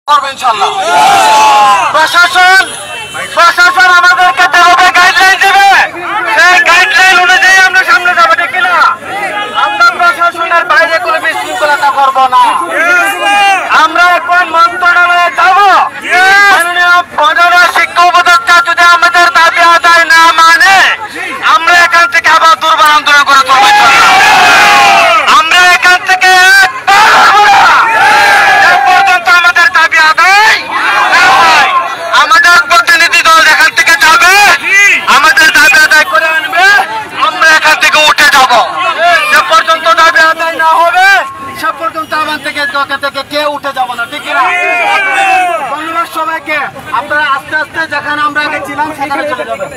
করবে ইনশাআল্লাহ। প্রশাসন আমাদেরকে যেভাবে গাইডলাইন দেবে সেই গাইডলাইন অনুযায়ী আমরা সামনে যাবো, ঠিক কিনা? আমরা প্রশাসনের বাইরে কোনো বিশৃঙ্খলতা করবো না। আমরা এখন মন্ত্রণালয়ে যাবো, মাননীয় শিক্ষা উপদেষ্টা যদি আমাদের দাবি আদায় না মানে আমরা এখান থেকে আবার দুর্বার আন্দোলন করে তুলবো ইনশাআল্লাহ। আমরা এখান থেকে পর্যন্ত আমাদের দাবি আদায় না হয়, আমাদের প্রতিনিধি দল এখান থেকে যাবে, আমাদের দাবি আদায় করে আনবে, আমরা এখান থেকে উঠে যাব। যে পর্যন্ত দাবি আদায় না হবে সে পর্যন্ত আমার থেকে কেউ উঠে যাব না, ঠিক না? ধন্যবাদ সবাইকে। আপনারা আস্তে আস্তে যেখানে আমরা আগে ছিলাম সেখানে চলে যাবেন।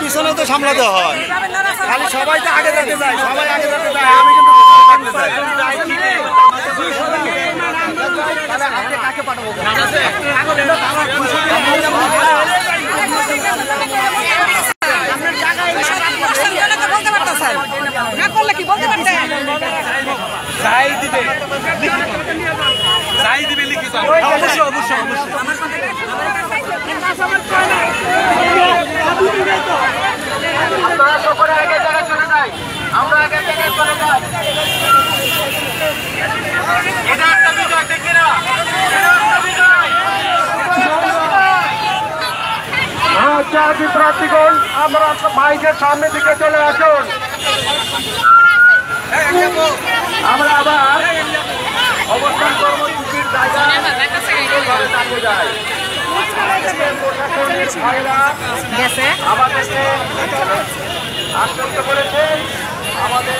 পিছনে তো সামলাতে হয়, খালি সবাই তো আগে যেতে চায়, সবাই আগে যেতে চায়, আমি কিন্তু কাকে পাঠাবো না করলে কি বলতে পারতেন? অবশ্যই অবশ্যই অবশ্যই আপনারা সকলে আগে জায়গায় চলে যাই, আমরা আগে জায়গায় চলে যাই। এটা একটা বিষয়, ঠিক কিনা? চাকরি প্রার্থীগণ আমরা মাইকের সামনে দিকে চলে আসুন। আমরা আবার অবস্থান কর্মসূচির জায়গায় দাঁড়িয়ে যাই। আমাদেরকে আশ্বস্ত করেছে আমাদের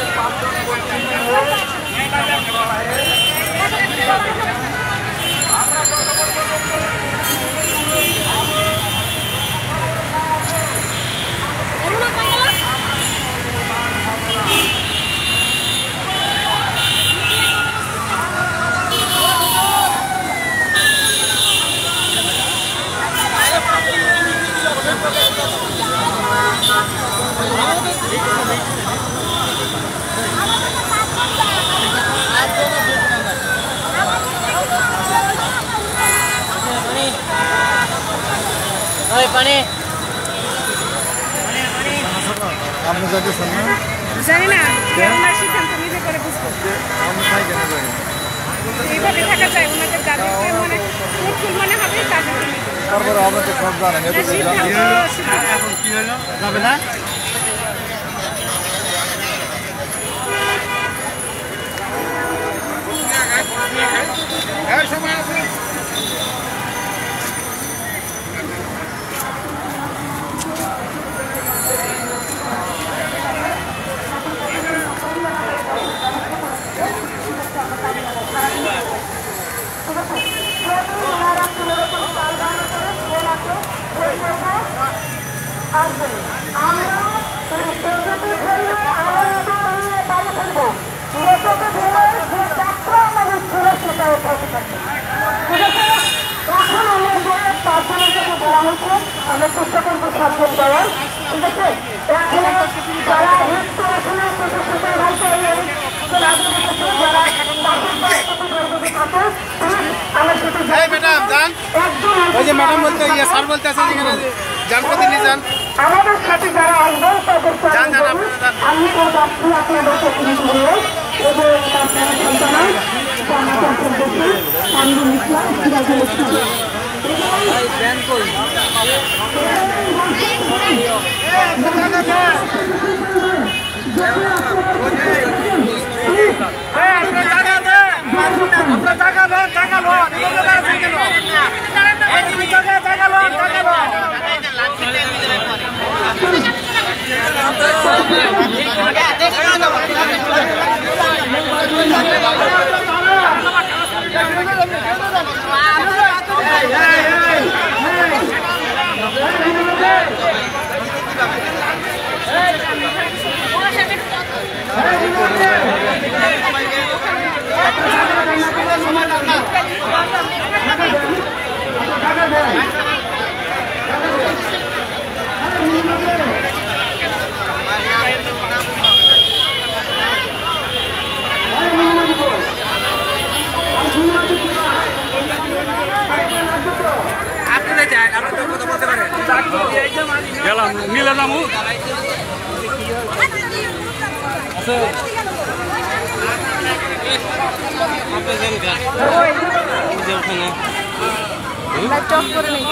জানি না, ওনার সিদ্ধান্ত নিজে করে বুঝবো। এইভাবে থাকা যায়, ওনাদের যাদেরকে মনে ফুল মনে হবে তাদেরকে তারপরে আমরা তো সব জানেন এখন কি হলো যাবে না। ম্যাডাম বলতে স্যার বলতে আছে যান প্রতিনিধি যান আমাদের সাথে যারা আসবেন তাদের গেলাম মিলে নামু চক করে নেই।